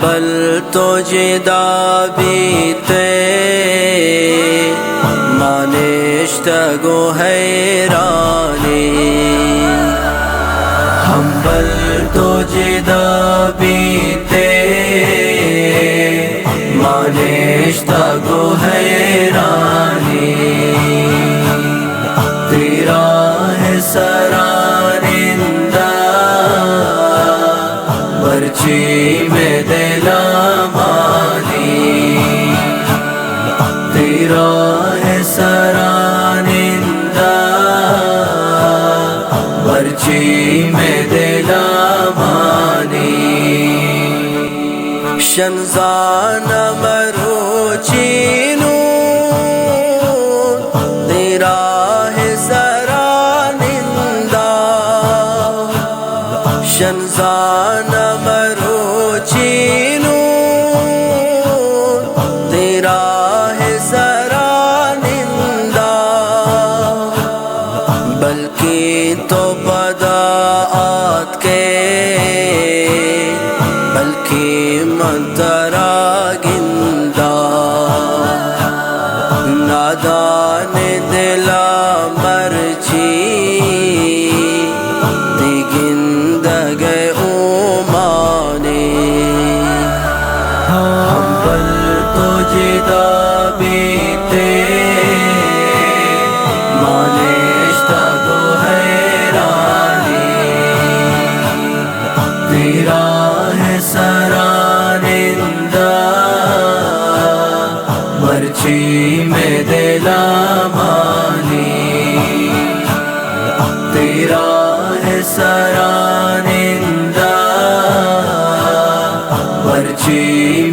पल तो जिदा बीते मानिश्त गो हैरानी हम पल तो जिदा बीते मानिश्त गो हैरानी तेरा है सरानिंदा बर्ची में दिला मानी तेरा है सरानिंदा बर्ची में दिला मानी शनज़ान मरोचीनू तेरा है सरानिंदा शनज़ान मरोचीनू तेरा है सरानिंदा बल्कि तो बदाअत के बल्कि मंतरा गिंदा नादान दिला मर्ची दिगिंदगे उमाने हम पल तो जिदा बीते मानिश्ता गो हैरानी तेरा है सरानिंदा मर्ची में दिला मानी तेरा है सरानिंदा मर्ची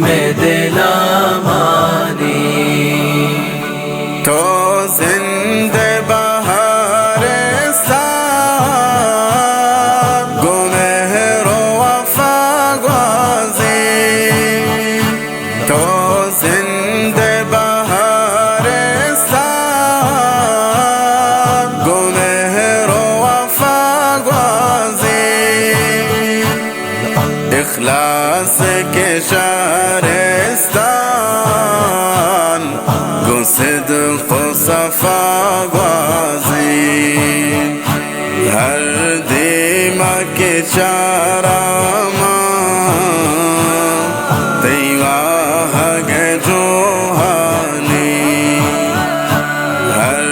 में दिला मानी तो जिंदे बहारिस्ता गुमेहरो वफा ग्वाज़ी तो जिंदे बहारिस्ता गुमेहरो वफा ग्वाज़ी इखलास के शारिस्तान गो सिद्क़ सफ़ा ग्वाज़ी हर दीमा के चारामा तैवा हगे जोहानी हर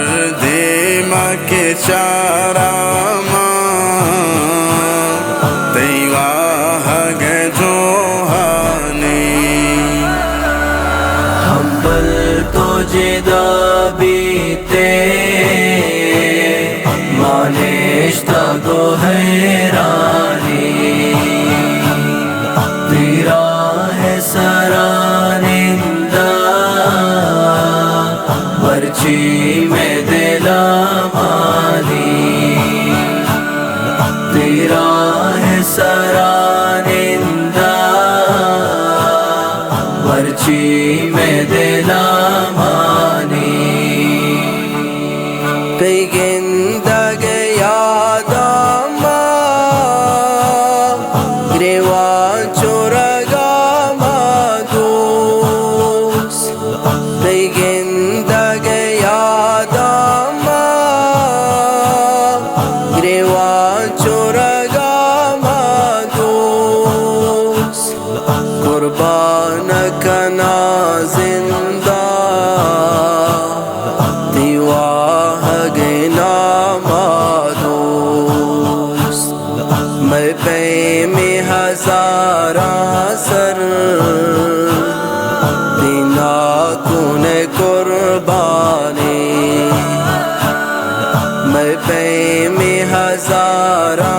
दीमा के चारामा तैवा हगे जोहानी हम पल तो जिदा बीते मानिश्ता गो हैरानी तेरा है सरानिंदा मर्ची में दिला मानी तेरा है सरानिंदा मर्ची में दिला मानी कई गिंदगे यादामा ग्रेवा चोरगा मादूस कई गिंदगे यादामा ग्रेवा चोरगा मादूस कुर्बान कना जिंदा दीवा हगना मादूस मैं पे में हजारा सर दिना कुन कुर्बानी मैं पे में हजारा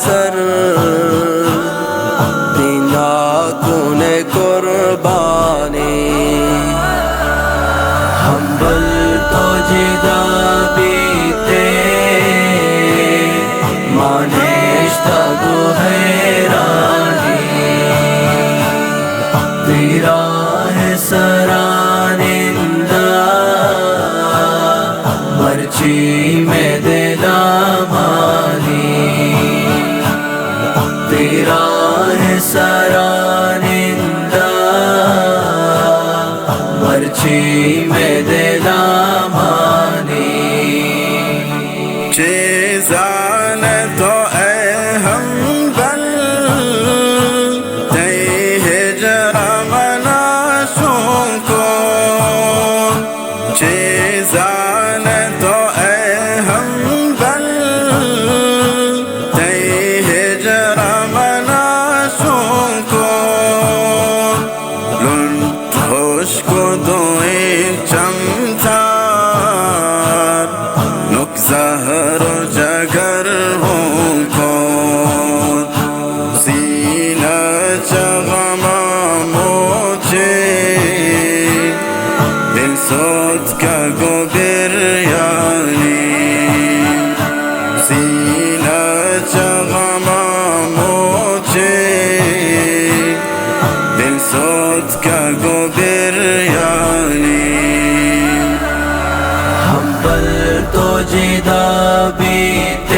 सर दिना कुन कुर्बानी हम पल तो जिदा बीते मानिश्ता गो हैरानी तेरा है सरानिंदा मर्ची में दिला मानी तेरा है सरानिंदा में दिला मानी चेज़ान तो ए हम बल तई हिजरा मनाशों को चेज़ान तो ए हम बल तई हिजरा मनाशों को लुंठ होश को दोए चमचार नुक ज़हर जगर हों को सीना चगमा मोचे दिल सोच का गोबिर यानी सीना चगमा मोचे दिल सोच का गोबिर यानी हम बल तो जिदा बीते